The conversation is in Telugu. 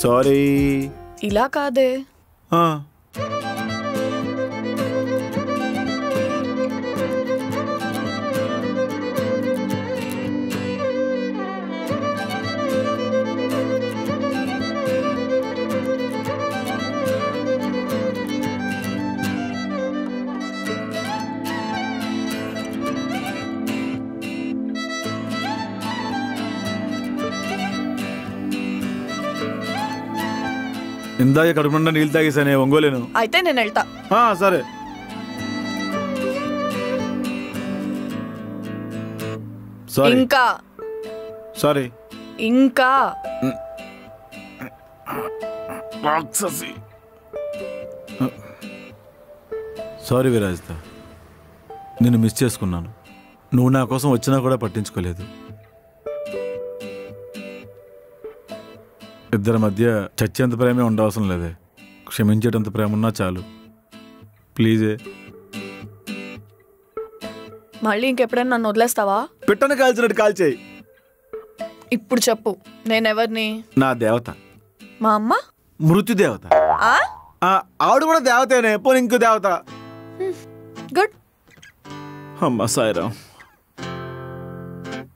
సారీ. ఇలా కాదే. ఇందాక కడుపునుండా నీళ్ళు తాగేసానే, ఒంగోలేను. అయితే నేను వెళ్తా. సరే. ఇంకా సారీ. ఇంకా సారీ విరాజిత, నిన్ను మిస్ చేసుకున్నాను. నువ్వు నా కోసం వచ్చినా కూడా పట్టించుకోలేదు. ఇద్దరి మధ్య చచ్చేంత ప్రేమే ఉండవసరం లేదే, క్షమించేటంత ప్రేమ ఉన్నా చాలు. ప్లీజే. మళ్ళీ ఇంకెప్పుడైనా నన్ను వదిలేస్తావా? పిట్టను కాల్చినట్టు కాల్చేయి. ఇప్పుడు చెప్పు, నేనెవరిని? నా దేవత. మా అమ్మ మృత్యుదేవత. ఆవిడ కూడా దేవతేనే, పోనీ ఇంకో దేవత. గుడ్. అమ్మ సాయిరామ్.